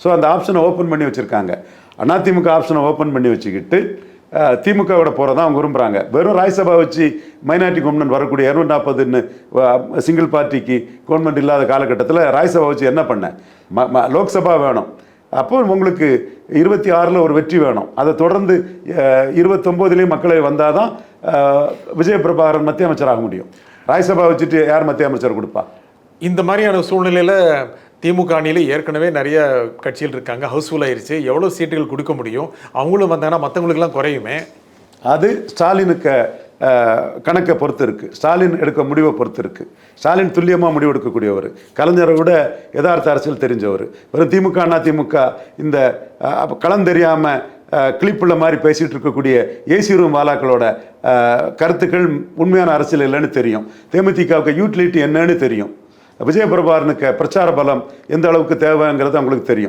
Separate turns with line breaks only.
So அந்த ஆப்ஷனை open பண்ணி வச்சுருக்காங்க. அதிமுக ஆப்ஷனை ஓப்பன் பண்ணி வச்சுக்கிட்டு திமுகவோட போகிறதான் அவங்க விரும்புகிறாங்க. வெறும் ராஜ்யசபா வச்சு மைனாரிட்டி கவர்மெண்ட் வரக்கூடிய 240ன்னு சிங்கிள் பார்ட்டிக்கு கவர்மெண்ட் இல்லாத காலகட்டத்தில் ராஜ்யசபா வச்சு என்ன பண்ண? லோக்சபா வேணும். அப்போ உங்களுக்கு 26ல் ஒரு வெற்றி வேணும். அதை தொடர்ந்து 29லேயும் மக்களவை வந்தால் தான் விஜய பிரபாகரன் மத்திய அமைச்சராக முடியும். ராஜ்யசபா வச்சுட்டு யார் மத்திய அமைச்சர் கொடுப்பா?
இந்த மாதிரியான சூழ்நிலையில் திமுக அணியில் ஏற்கனவே நிறைய கட்சிகள் இருக்காங்க, ஹவுஸ்ஃபுல் ஆயிடுச்சு. எவ்வளோ சீட்டுகள் கொடுக்க முடியும்? அவங்களும் வந்தாங்கன்னா மற்றவங்களுக்கெல்லாம் குறையுமே.
அது ஸ்டாலினுக்கு கணக்கை பொறுத்து இருக்குது. ஸ்டாலின் எடுக்க முடிவை பொறுத்து இருக்குது. ஸ்டாலின் துல்லியமாக முடிவு எடுக்கக்கூடியவர், கலைஞரை விட யதார்த்த அரசியல் தெரிஞ்சவர். வெறும் திமுக அதிமுக இந்த களம் தெரியாமல் கிளிப்புள்ள மாதிரி பேசிகிட்டு இருக்கக்கூடிய ஏசி ரூம் வாலாக்களோட கருத்துக்கள் உண்மையான அரசியல் இல்லைன்னு தெரியும். தேமுதிகவுக்கு யூட்டிலிட்டி என்னன்னு தெரியும். விஜய பிரபாகரனுக்கு பிரச்சார பலம் எந்த அளவுக்கு தேவைங்கிறது அவங்களுக்கு தெரியும்.